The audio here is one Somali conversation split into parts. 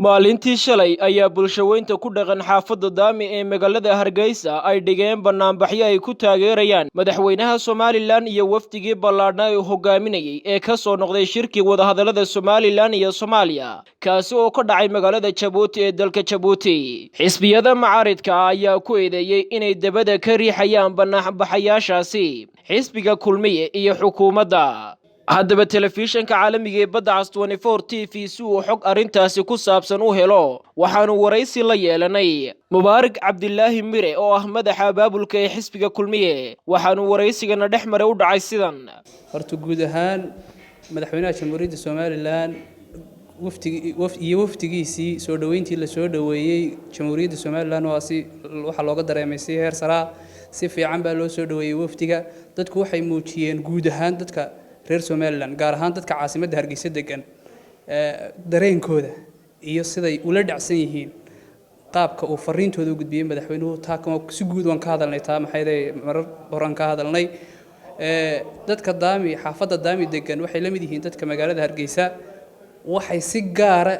maalintii shalay ayaa bulshaweynta ku dhaqan xaafadda Daami ee magaalada Hargeysa ay dhigeen banaanbaxyo ay ku taageerayaan madaxweynaha Somaliland iyo wafdigii ballaadhnaa uu hogaaminayay ee ka soo noqday shirkii wadahadallada Somaliland iyo Soomaaliya kaasi oo ka dhacay magaalada Djibouti ee dalka Djibouti. Xisbiyada macaaridka ayaa ku eedeeyay inay dabada ka riixayaan banaanbaxayaashaasi xisbiga kulmiye iyo xukuumadda. haddaba telefishanka caalamiga ee badda cas 24 TV si uu xog arintaasi ku saabsan u helo waxaanu waraysi la yeelanay Mubaarak Cabdilaahi Mire oo ah madaxa abaabulka ee xisbiga kulmiye waxaanu waraysigana dhex maray u dhacay sidan. horta guud ahaan madaxweynaha jamhuuriyadda Somaliland wafdigiisii soo dhaweyntii la soo dhaweeyay jamhuuriyadda Somaliland waxa looga dareemay si heer sare si fiican baa loo soo dhaweeyay wafdiga dadku waxay muujiyeen guud ahaan dadka reer Somaliland gaar ahaan dadka caasimadda Hargeysa degan dareenkooda iyo siday ula dhacsan yihiin qaabka uu fariintooda u gudbiyay madaxweynuhu taakama si guud waan ka hadalnay taa maxay marar horan ka hadalnay dadka Daami xaafadda Daami degan waxay la mid yihiin dadka magaalada Hargeysa waxay si gaar ah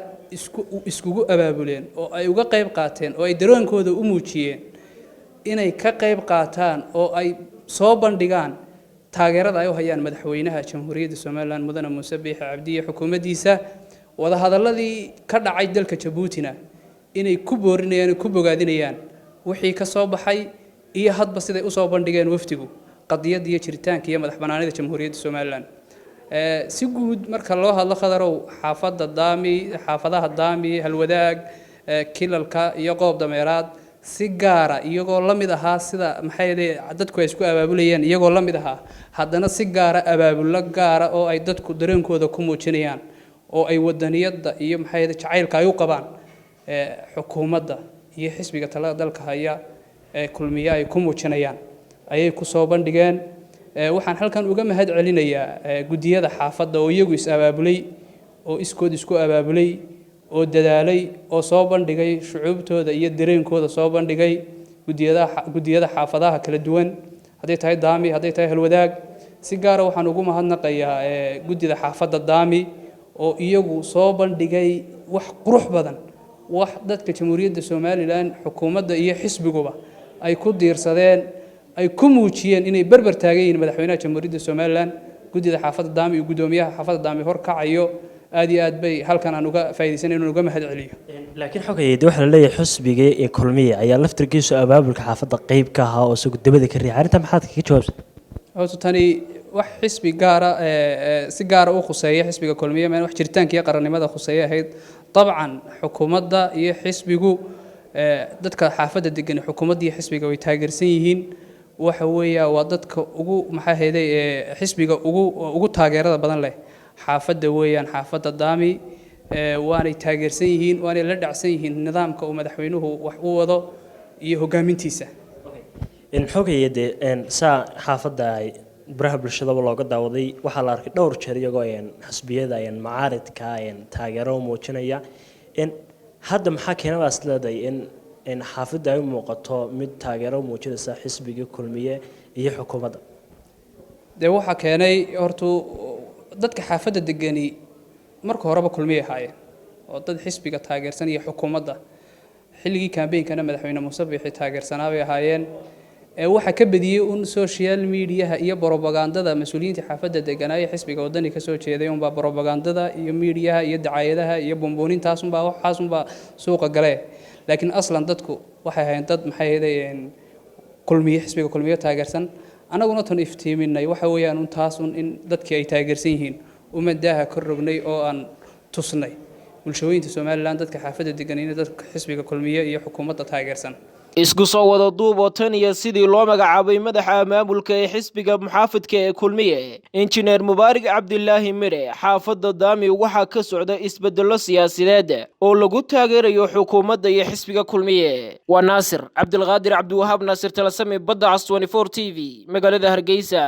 iskugu abaabuleen oo ay uga qayb qaateen oo ay dareenkooda u muujiyeen inay ka qayb qaataan oo ay soo bandhigaan taageerada ay u hayaan madaxweynaha jamhuuriyadda Somaliland mudane Muuse Biixi Cabdi iyo xukuumaddiisa wada hadaladii ka dhacay dalka Djibouti inay ku boorinayaan ku bogaadinayaan wixii ka soo baxay iyo hadba siday u soo bandhigeen wafdigu qadiyada iyo jiritaanka iyo madaxbanaanida jamhuuriyadda Somaliland si guud marka loo hadlo khadarow xaafadaha Daami halwadaag kilalka iyo qoob dameeraad si gaara iyagoo la mid ahaa sida maxay dadku ay isku abaabulayeen iyagoo la mid ahaa haddana si gaara abaabul gaara oo ay dadku dareenkooda ku muujinayaan oo ay wadaniyada iyo maxay jacaylka ay u qabaan xukuumadda iyo xisbiga talada dalka haya kulmiye ay ku muujinayaan ayay ku soo bandhigeen waxaan halkan uga mahad celinayaa gudiyada xaafadda oo iyagu is abaabulay oo iskood isku abaabulay oo dadaalay oo soo bandhigay shucuubtooda iyo dareenkooda soo bandhigay gudiyada xaafadaha kala duwan haday tahay Daami haday tahay halwadaag si gaar ah waxaan ugu mahadnaqayaa gudida xaafadda Daami oo iyagu soo bandhigay wax qurux badan wax dadka jamhuuriyadda Somaliland xukuumadda iyo xisbiguba ay ku diirsadeen ay ku muujiyeen inay barbar taagayeen madaxweynaha jamhuuriyadda Somaliland gudida xaafadda Daami iyo gudoomiyaha xaafadda Daami hor kacayo aad iyo aad bay halkan aan uga faa'iideysanay inuu uga mahad celiyo laakiin xogeeyay waxa la leeyahay xisbiga ee kulmiye ayaa laftirkiisu abaabulka xaafadda qayb ka ah oo soo dabada ka riixay arinta maxaad kaga jawaabsan horta tani wax xisbi gaar ah si gaar ah u khuseeyo xisbiga kulmiye ma wax jiritaanka iyo qarannimada khuseeyo ahayd طبعا xukuumadda iyo xisbigu dadka xaafadda degan xukuumadda iyo xisbiga way taageersan yihiin waxa weeyaa waa dadka ugu maxay ahayd xisbiga ugu taageerada badan leh xaafadda weeyaan xaafadda Daami waanay taageersan yihiin waanay la dhacsan yihiin nidaamka uu madaxweynuhu wax u wado iyo hogaamintiisa in xogeeyade saa xaafadda ay baraha bulshada looga daawaday waxa la arkay dhowr jeer iyagoo xisbiyada macaaridka taageero muujinaya in hadda maxaa keenay asleeday in xaafadda ay muuqato mid taageero muujinaysa xisbiga kulmiye iyo xukuumadda waxa keenay horta dadka xaafadda degani marka horeba kulmiye ahaayeen oo dad xisbiga taageersan iyo xukuumadda xilligii campaign-kana madaxweyne Muuse Biixi taageersanaa bay ahaayeen waxa ka badiyay social media iyo propagandada mas'uuliyiinta xaafadda deganaa xisbiga wadani ka soo jeeday propagandada iyo media iyo dacaayadaha iyo bomboonintaas waxaas suuqa galay laakiin aslan dadku waxay ahaayeen dad maxay ahaydeen kulmiye xisbiga kulmiye taageersan anaguna tan iftiiminay waxa weeyaan taas in dadkii ay taageersan yihiin umadaha ka rognay oo aan tusnay bulshooyinka Somaliland dadka xaafadda degan in dadka xisbiga kulmiye iyo xukuumadda taageersan isku soo wada duubo tan iyo sidii loo magacaabay madaxa maamulka ee xisbiga muxaafidka ee kulmiye injineer Mubaarak Cabdilaahi Mire xaafadda Daami waxa ka socda isbedelo siyaasadeed oo lagu taageerayo xukuumadda iyo xisbiga kulmiye waa Naasir Cabdilqaadir Cabdiwahaab Naasir Talasami badda cas 24 TV magaalada Hargeysa.